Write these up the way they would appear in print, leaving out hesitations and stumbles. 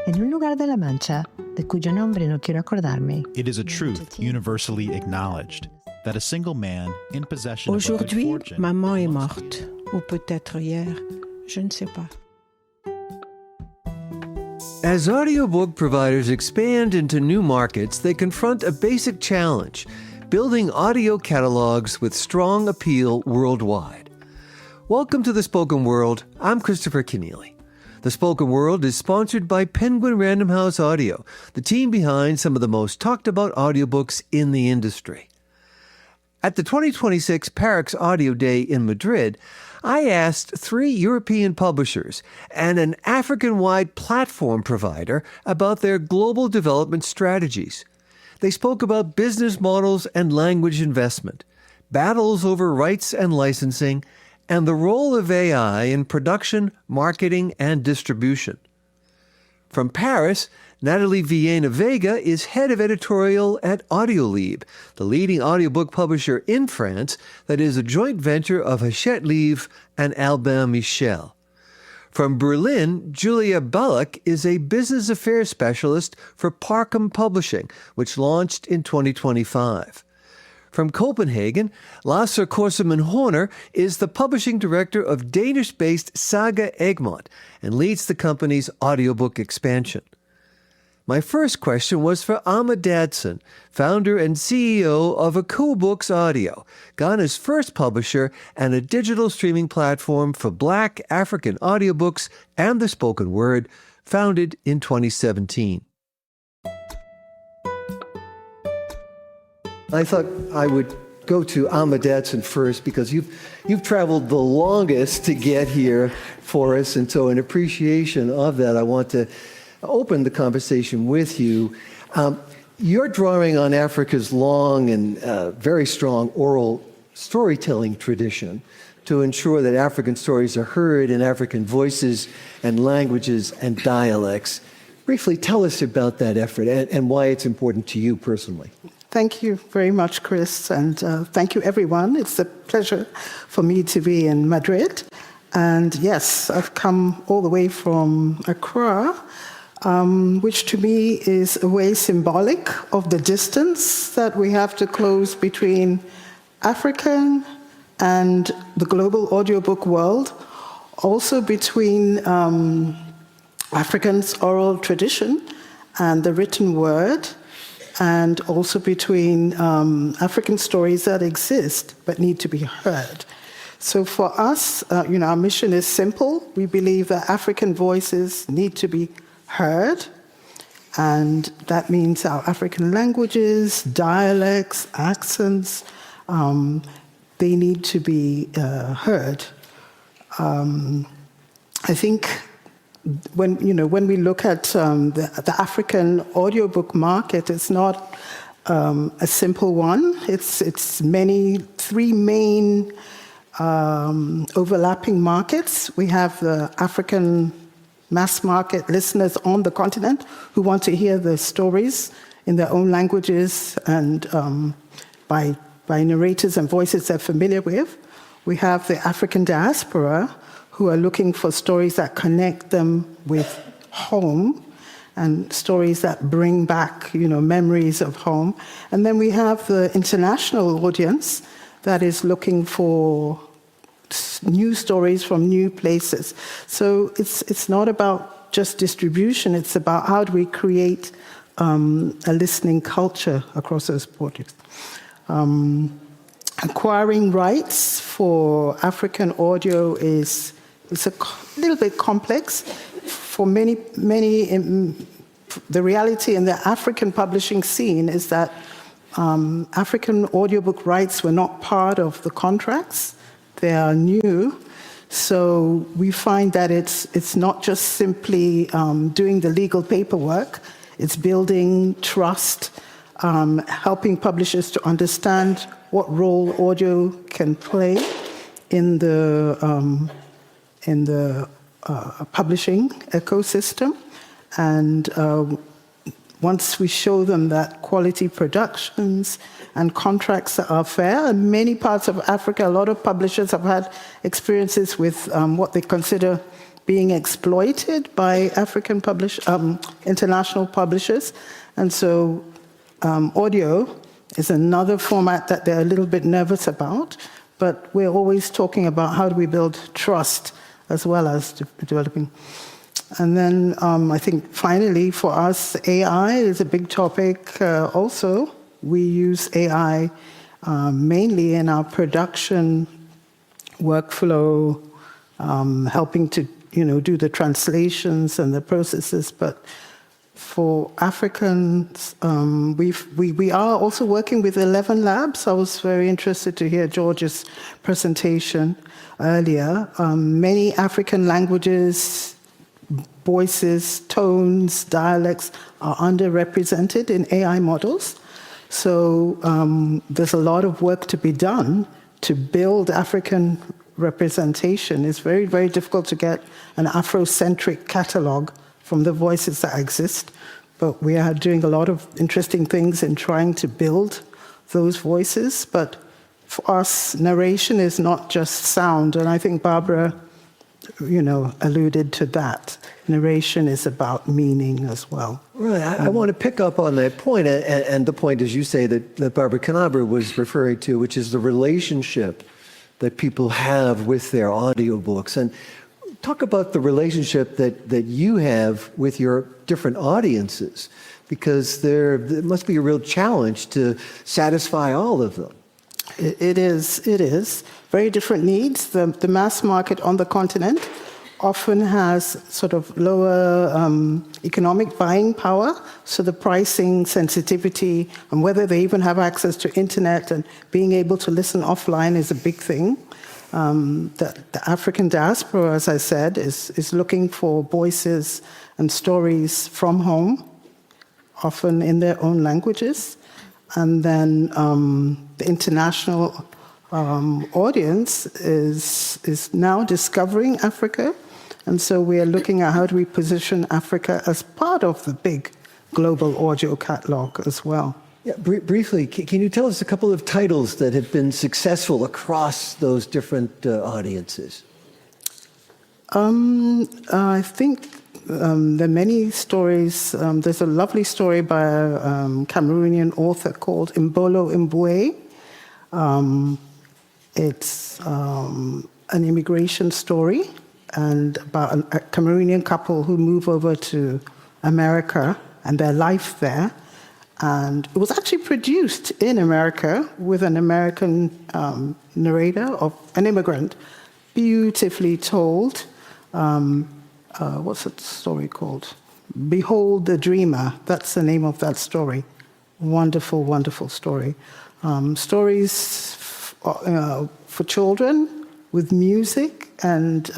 en un lugar de la Mancha, de cuyo nombre no quiero acordarme. It is a truth universally acknowledged that a single man in possession of a good Aujourd'hui, fortune maman est morte. Ou peut-être hier, je ne sais pas. As audiobook providers expand into new markets, they confront a basic challenge: building audio catalogs with strong appeal worldwide. Welcome to The Spoken World. I'm Christopher Kenneally. The Spoken World is sponsored by Penguin Random House Audio, the team behind some of the most talked about audiobooks in the industry. At the 2026 Parix Audio Day in Madrid, I asked 3 European publishers and an African-wide platform provider about their global development strategies. They spoke about business models and language investment, battles over rights and licensing, and the role of AI in production, marketing, and distribution. From Paris, Nataly Villena Vega is Head of Editorial at Audiolib, the leading audiobook publisher in France that is a joint venture of Hachette Livre and Albin Michel. From Berlin, Julia Balogh is a business affairs specialist for Parkum Publishing, which launched in 2025. From Copenhagen, Lasse Korsemann Horne is the publishing director of Danish-based Saga Egmont and leads the company's audiobook expansion. My first question was for Amma Dadson, founder and CEO of AkoBooks Audio, Ghana's first publisher and a digital streaming platform for Black African audiobooks and the spoken word, founded in 2017. I thought I would go to Amma Dadson first because you've traveled the longest to get here for us, and so in appreciation of that, I want to open the conversation with you. You're drawing on Africa's long and very strong oral storytelling tradition to ensure that African stories are heard in African voices and languages and dialects. Briefly, tell us about that effort and why it's important to you personally. Thank you very much, Chris, and thank you, everyone. It's a pleasure for me to be in Madrid. And yes, I've come all the way from Accra, which to me is a way symbolic of the distance that we have to close between African and the global audiobook world, also between African's oral tradition and the written word, and also between African stories that exist but need to be heard. So for us, our mission is simple. We believe that African voices need to be heard, and that means our African languages, dialects, accents, they need to be heard. I think when we look at the African audiobook market, it's not a simple one. It's 3 main overlapping markets. We have the African mass market listeners on the continent who want to hear the stories in their own languages and by narrators and voices they're familiar with. We have the African diaspora who are looking for stories that connect them with home and stories that bring back, memories of home. And then we have the international audience that is looking for new stories from new places. So it's not about just distribution, it's about how do we create a listening culture across those borders. Acquiring rights for African audio is a little bit complex. For many, the reality in the African publishing scene is that African audiobook rights were not part of the contracts. They are new. So we find that it's not just simply doing the legal paperwork. It's building trust, helping publishers to understand what role audio can play in the publishing ecosystem. And once we show them that quality productions and contracts that are fair, in many parts of Africa, a lot of publishers have had experiences with what they consider being exploited by international publishers. And so audio is another format that they're a little bit nervous about, but we're always talking about how do we build trust as well as developing. And then I think finally for us, AI is a big topic also. We use AI mainly in our production workflow, helping to do the translations and the processes. But for Africans, we are also working with 11 labs. I was very interested to hear George's presentation earlier. Many African languages, voices, tones, dialects are underrepresented in AI models. So there's a lot of work to be done to build African representation. It's very, very difficult to get an Afrocentric catalog from the voices that exist, but we are doing a lot of interesting things in trying to build those voices. But for us, narration is not just sound, and I think Barbara, alluded to that. Narration is about meaning as well. Right. I want to pick up on that point, and the point, as you say, that Barbara Canabra was referring to, which is the relationship that people have with their audiobooks. And talk about the relationship that you have with your different audiences, because there must be a real challenge to satisfy all of them. It is. Very different needs. The mass market on the continent often has sort of lower economic buying power, so the pricing sensitivity and whether they even have access to internet and being able to listen offline is a big thing. The African diaspora, as I said, is looking for voices and stories from home, often in their own languages. And then the international audience is now discovering Africa. And so we are looking at how do we position Africa as part of the big global audio catalog as well. Yeah, briefly, can you tell us a couple of titles that have been successful across those different audiences? I think there are many stories. There's a lovely story by a Cameroonian author called Mbolo Mbue. It's an immigration story and about a Cameroonian couple who move over to America and their life there. And it was actually produced in America with an American narrator of an immigrant, beautifully told. What's that story called? Behold the Dreamer. That's the name of that story. Wonderful, wonderful story. Stories for children with music and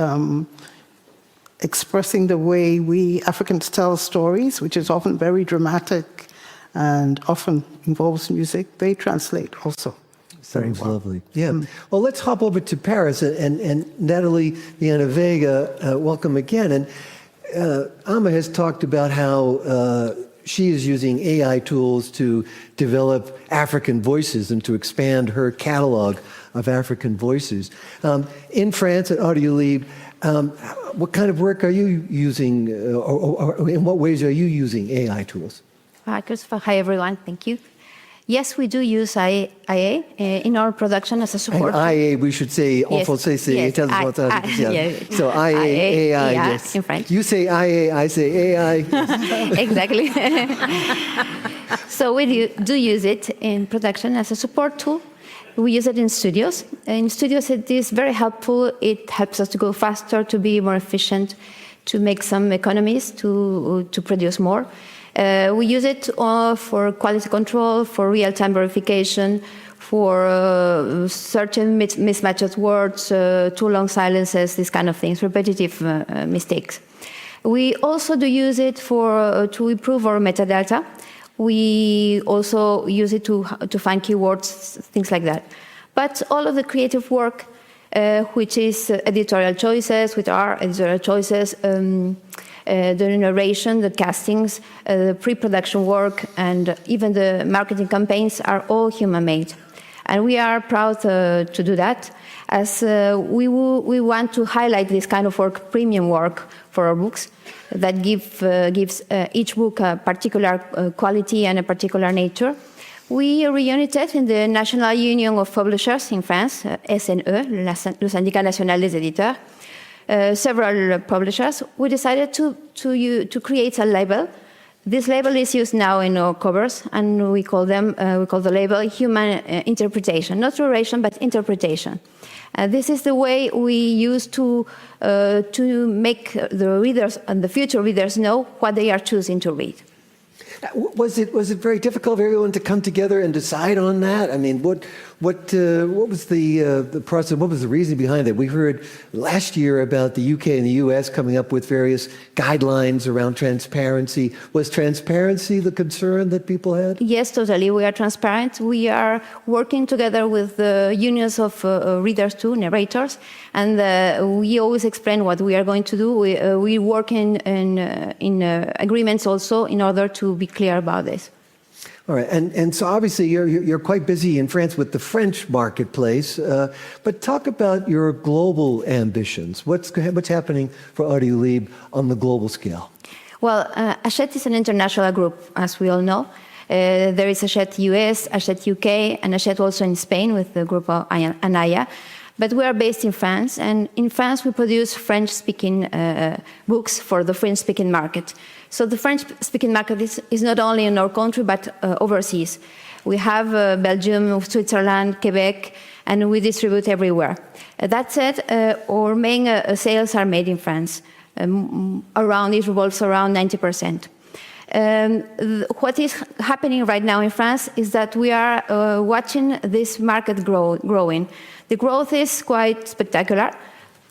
expressing the way we Africans tell stories, which is often very dramatic and often involves music. They translate also. Sounds lovely. Yeah. Well, let's hop over to Paris and Nataly Villena Vega. Welcome again. And Amma has talked about how she is using AI tools to develop African voices and to expand her catalog of African voices. In France at Audiolib, what kind of work are you using, or in what ways are you using AI tools? Hi, Christopher. Hi, everyone. Thank you. Yes, we do use IA in our production as a support. And IA, we should say, en français, c'est intelligence. So IA, AI, yes. In French. You say IA, I say AI. Exactly. So we do use it in production as a support tool. We use it in studios. In studios, it is very helpful. It helps us to go faster, to be more efficient, to make some economies, to produce more. We use it for quality control, for real-time verification, for certain mismatched words, too long silences, these kind of things, repetitive mistakes. We also do use it to improve our metadata. We also use it to find keywords, things like that. But all of the creative work, which is editorial choices, which are editorial choices, the narration, the castings, the pre-production work, and even the marketing campaigns are all human-made. And we are proud to do that, as we want to highlight this kind of work, premium work for our books, that gives each book a particular quality and a particular nature. We reunited in the National Union of Publishers in France, SNE, le Syndicat National des Éditeurs, several publishers. We decided to create a label. This label is used now in our covers, and we call the label Human Interpretation, not narration, but interpretation. This is the way we use to make the readers and the future readers know what they are choosing to read. Was it very difficult for everyone to come together and decide on that? I mean, what was the process? What was the reason behind it? We heard last year about the UK and the US coming up with various guidelines around transparency. Was transparency the concern that people had? Yes, totally. We are transparent. We are working together with the unions of readers too, narrators, and we always explain what we are going to do. We work in agreements also in order to be clear about this. All right, and so obviously you're quite busy in France with the French marketplace, but talk about your global ambitions. What's happening for Audiolib on the global scale? Well, Hachette is an international group, as we all know. There is Hachette US, Hachette UK, and Hachette also in Spain with the group of Anaya. But we are based in France, and in France we produce French-speaking books for the French-speaking market. So the French-speaking market is not only in our country, but overseas. We have Belgium, Switzerland, Quebec, and we distribute everywhere. That said, our main sales are made in France. It revolves around 90%. What is happening right now in France is that we are watching this market growing. The growth is quite spectacular.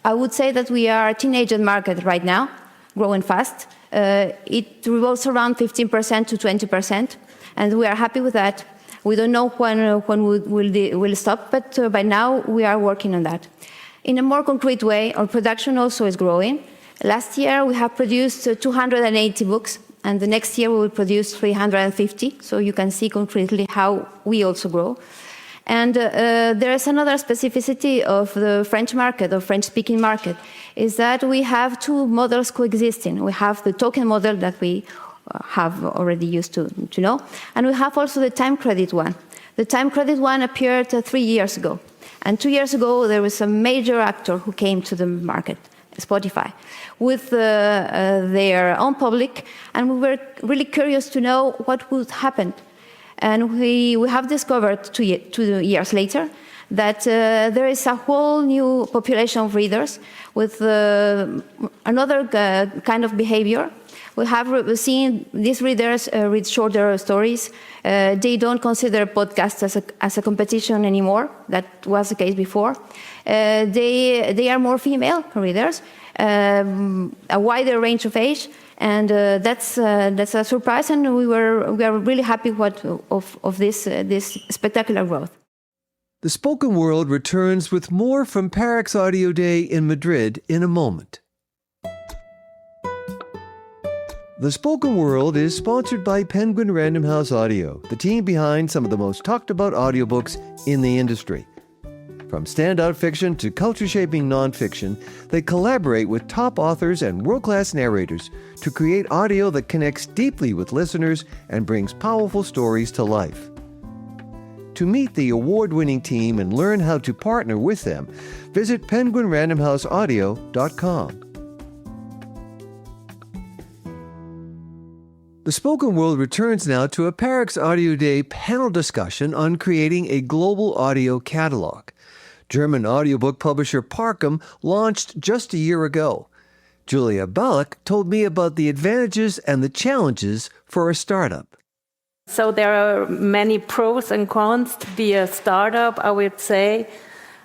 I would say that we are a teenager market right now, growing fast. It revolves around 15% to 20%, and we are happy with that. We don't know when we'll stop, but by now we are working on that. In a more concrete way, our production also is growing. Last year we have produced 280 books, and the next year we will produce 350, so you can see concretely how we also grow. And there is another specificity of the French market, or French-speaking market, is that we have two models coexisting. We have the token model that we have already used to know, and we have also the time credit one. The time credit one appeared 3 years ago, and 2 years ago there was a major actor who came to the market, Spotify, with their own public, and we were really curious to know what would happen. And we have discovered 2 years later that there is a whole new population of readers with another kind of behavior. We have seen these readers read shorter stories. They don't consider podcasts as a competition anymore. That was the case before. They are more female readers, a wider range of age. And that's a surprise, and we are really happy of this spectacular growth. The Spoken World returns with more from Parix Audio Day in Madrid in a moment. The Spoken World is sponsored by Penguin Random House Audio, the team behind some of the most talked about audiobooks in the industry. From standout fiction to culture-shaping nonfiction, they collaborate with top authors and world-class narrators to create audio that connects deeply with listeners and brings powerful stories to life. To meet the award-winning team and learn how to partner with them, visit penguinrandomhouseaudio.com. The Spoken World returns now to a Parix Audio Day panel discussion on creating a global audio catalog. German audiobook publisher Parkum launched just a year ago. Julia Balogh told me about the advantages and the challenges for a startup. So there are many pros and cons to be a startup, I would say.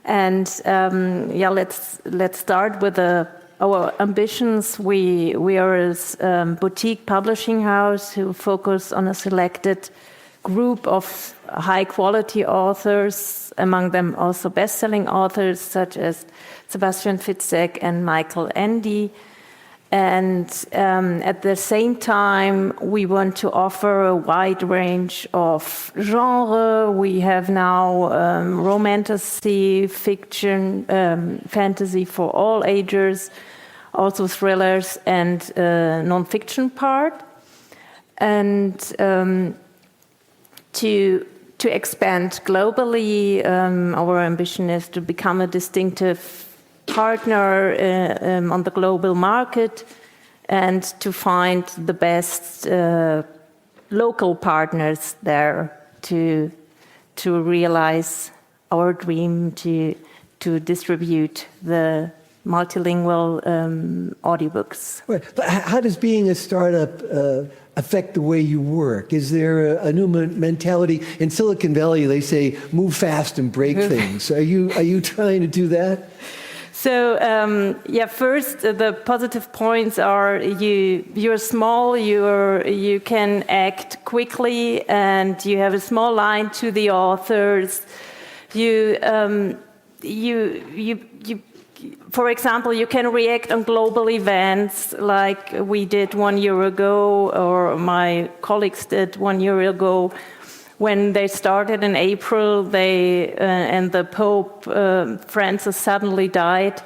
And let's start with our ambitions. We are a boutique publishing house who focus on a selected group of high-quality authors, among them also best-selling authors such as Sebastian Fitzek and Michael Ende. And at the same time, we want to offer a wide range of genre. We have now romantasy, fiction, fantasy for all ages, also thrillers and non-fiction part. And to expand globally, our ambition is to become a distinctive partner on the global market and to find the best local partners there to realize our dream to distribute the multilingual audiobooks. Right. But how does being a startup affect the way you work? Is there a new mentality? In Silicon Valley, they say, move fast and break things. Are you trying to do that? So first the positive points are you're small, you can act quickly, and you have a small line to the authors. For example, you can react on global events like we did 1 year ago, or my colleagues did 1 year ago. When they started in April, and the Pope Francis suddenly died,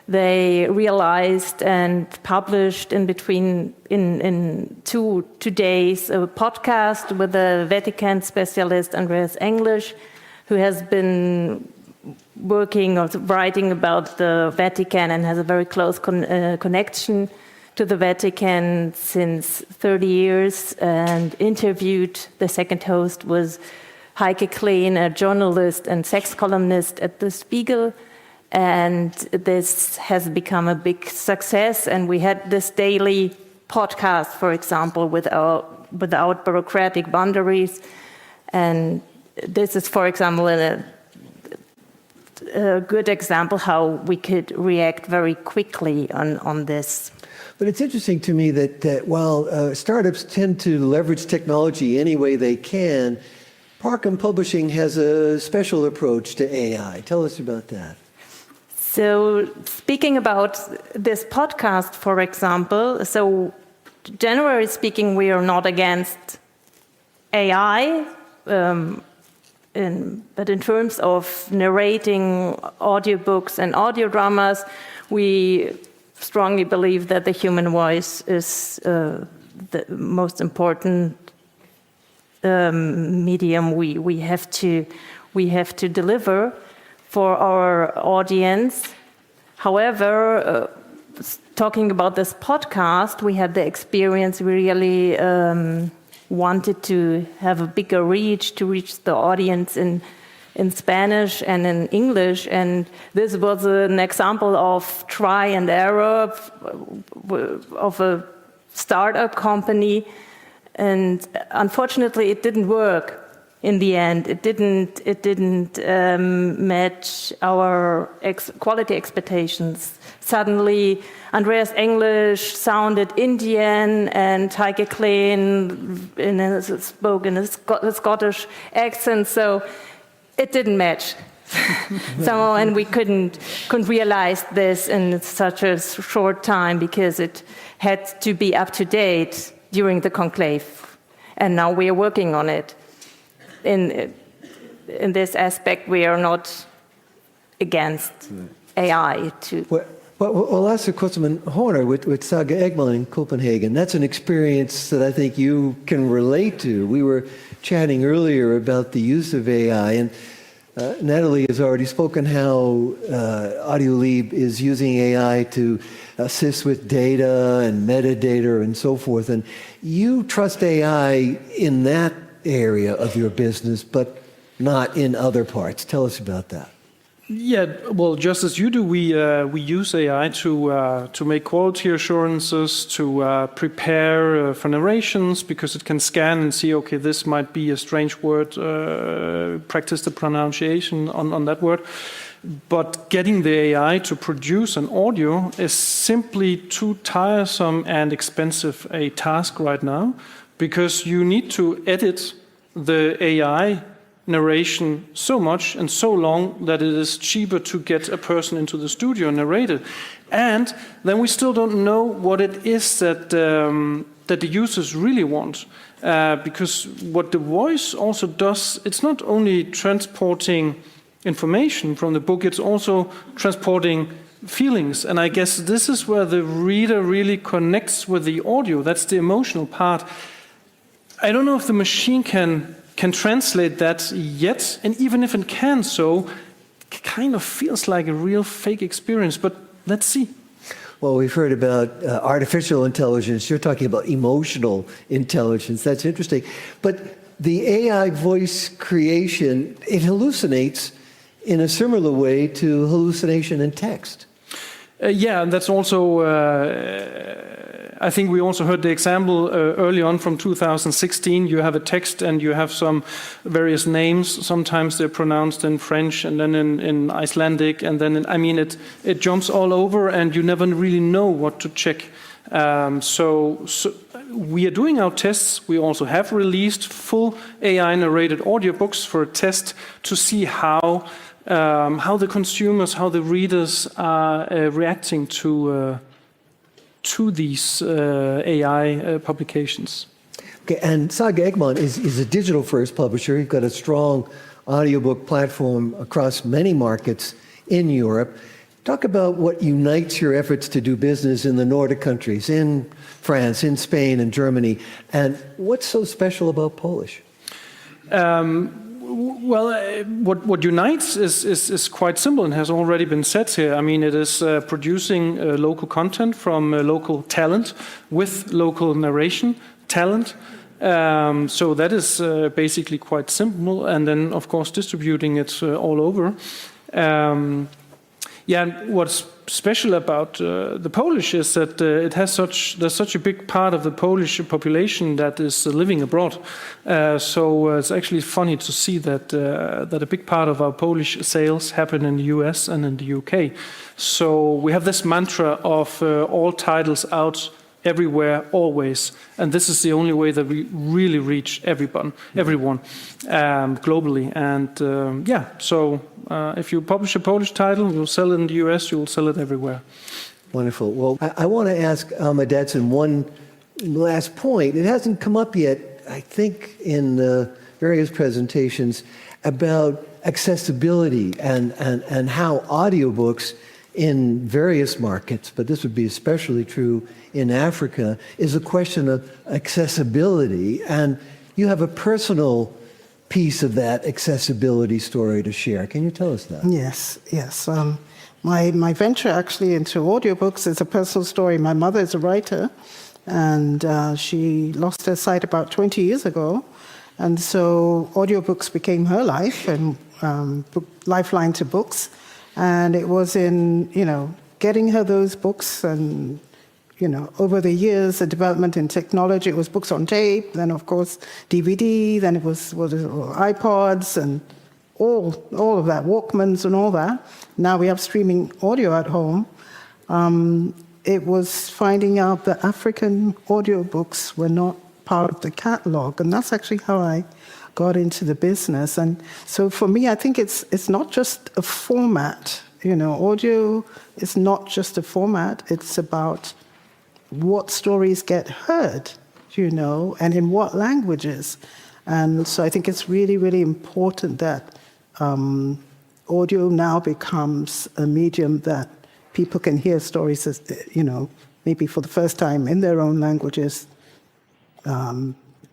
they realized and published in 2 days a podcast with a Vatican specialist, Andreas English, who has been working or writing about the Vatican and has a very close connection to the Vatican since 30 years, and interviewed. The second host was Heike Kleen, a journalist and sex columnist at The Spiegel, and this has become a big success. And we had this daily podcast, for example, without bureaucratic boundaries. And this is, for example, a good example how we could react very quickly on this. But it's interesting to me that while startups tend to leverage technology any way they can, Parkum Publishing has a special approach to AI. Tell us about that. So speaking about this podcast, for example, so generally speaking, we are not against AI, but in terms of narrating audiobooks and audio dramas, we strongly believe that the human voice is the most important medium we have to deliver for our audience. However, talking about this podcast, we had the experience. We really wanted to have a bigger reach, to reach the audience in Spanish and in English, and this was an example of try and error of a startup company, and unfortunately it didn't work in the end. It didn't match our quality expectations. Suddenly Andreas English sounded Indian, and Heike Kleen spoke in a Scottish accent, so it didn't match. So, and we couldn't realize this in such a short time because it had to be up to date during the conclave, and now we are working on it. In this aspect, we are not against AI. Well, Lasse Korsemann Horne with Saga Egmont in Copenhagen, that's an experience that I think you can relate to. We were chatting earlier about the use of AI, and Nataly has already spoken how Audiolib is using AI to assist with data and metadata and so forth. And you trust AI in that area of your business, but not in other parts. Tell us about that. Yeah, well, just as you do, we use AI to make quality assurances, to prepare for narrations, because it can scan and see, okay, this might be a strange word, practice the pronunciation on that word. But getting the AI to produce an audio is simply too tiresome and expensive a task right now, because you need to edit the AI narration so much and so long that it is cheaper to get a person into the studio and narrate it. And then we still don't know what it is that the users really want. Because what the voice also does, it's not only transporting information from the book, it's also transporting feelings. And I guess this is where the reader really connects with the audio. That's the emotional part. I don't know if the machine can translate that yet, and even if it can so, it kind of feels like a real fake experience, but let's see. Well, we've heard about artificial intelligence. You're talking about emotional intelligence. That's interesting. But the AI voice creation, it hallucinates in a similar way to hallucination in text. Yeah, and that's also, I think we also heard the example early on from 2016. You have a text and you have some various names. Sometimes they're pronounced in French and then in Icelandic. And then, it jumps all over and you never really know what to check. So we are doing our tests. We also have released full AI narrated audiobooks for a test to see how the consumers, how the readers are reacting to these AI publications. Okay, and Saga Egmont is a digital-first publisher. You've got a strong audiobook platform across many markets in Europe. Talk about what unites your efforts to do business in the Nordic countries, in France, in Spain, and Germany, and what's so special about Polish? Well, what unites is quite simple and has already been said here. It is producing local content from local talent with local narration talent. So that is basically quite simple. And then, of course, distributing it all over. What's special about the Polish is that there's such a big part of the Polish population that is living abroad. So it's actually funny to see that a big part of our Polish sales happen in the US and in the UK. So we have this mantra of all titles out everywhere, always, and this is the only way that we really reach everyone globally. And so if you publish a Polish title, you'll sell it in the US, you'll sell it everywhere. Wonderful. Well, I want to ask Alma Datsun one last point. It hasn't come up yet, I think, in various presentations about accessibility and how audiobooks in various markets, but this would be especially true in Africa, is a question of accessibility. And you have a personal piece of that accessibility story to share. Can you tell us that? Yes. My venture actually into audiobooks is a personal story. My mother is a writer, and she lost her sight about 20 years ago. And so audiobooks became her life and lifeline to books. And it was in, getting her those books and, over the years, the development in technology. It was books on tape, then, of course, DVD, then it was iPods and all of that, Walkmans and all that. Now we have streaming audio at home. It was finding out that African audiobooks were not part of the catalog, and that's actually how I got into the business. And so for me, I think it's not just a format. Audio is not just a format. It's about what stories get heard, and in what languages. And so I think it's really, really important that audio now becomes a medium that people can hear stories, maybe for the first time in their own languages.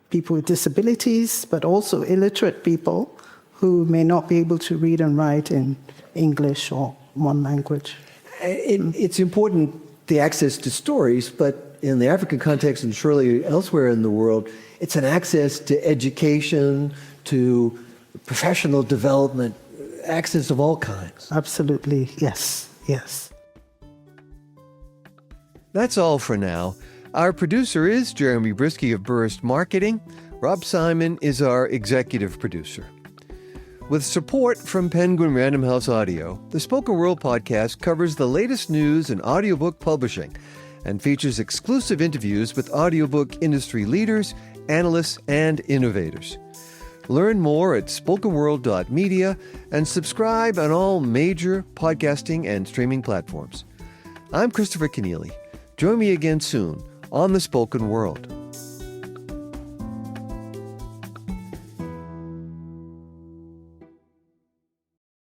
People with disabilities, but also illiterate people who may not be able to read and write in English or one language. It's important, the access to stories, but in the African context and surely elsewhere in the world, it's an access to education, to professional development, access of all kinds. Absolutely, yes. That's all for now. Our producer is Jeremy Brisky of Burst Marketing. Rob Simon is our executive producer. With support from Penguin Random House Audio, the Spoken World podcast covers the latest news in audiobook publishing and features exclusive interviews with audiobook industry leaders, analysts, and innovators. Learn more at spokenworld.media and subscribe on all major podcasting and streaming platforms. I'm Christopher Kenneally. Join me again soon on The Spoken World.